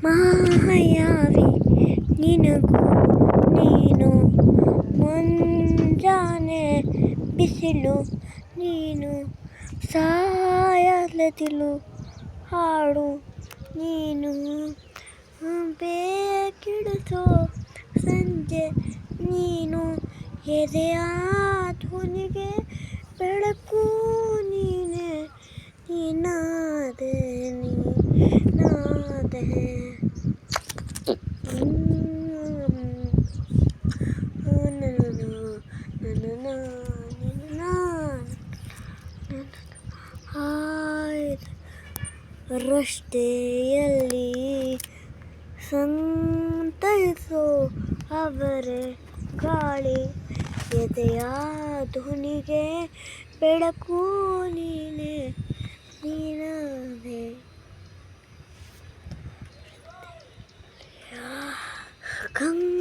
ಮಾಯಾವಿ ನಿನಗೂ ನೀನು, ಮುಂಜಾನೆ ಬಿಸಿಲು ನೀನು, ಸಾಯಲದಿಲು ಹಾಡು ನೀನು, ಬೇಕಿಡಿಸೋ ಸಂಜೆ ನೀನು, ಎದೆಯ ಧ್ವನಿಗೆ ಬೆಳಕು ನೀನೆ, ನೀನಾದೆ ನೀನಾದೆ. ರಸ್ತೆಯಲ್ಲಿ ಸಂತೈಸೋ ಅವರೇ ಗಾಳಿ, ಎದೆಯ ಧ್ವನಿಗೆ ಬೆಳಕು ನೀನೆ, ನೀನಾದೆ. ಗಂಗ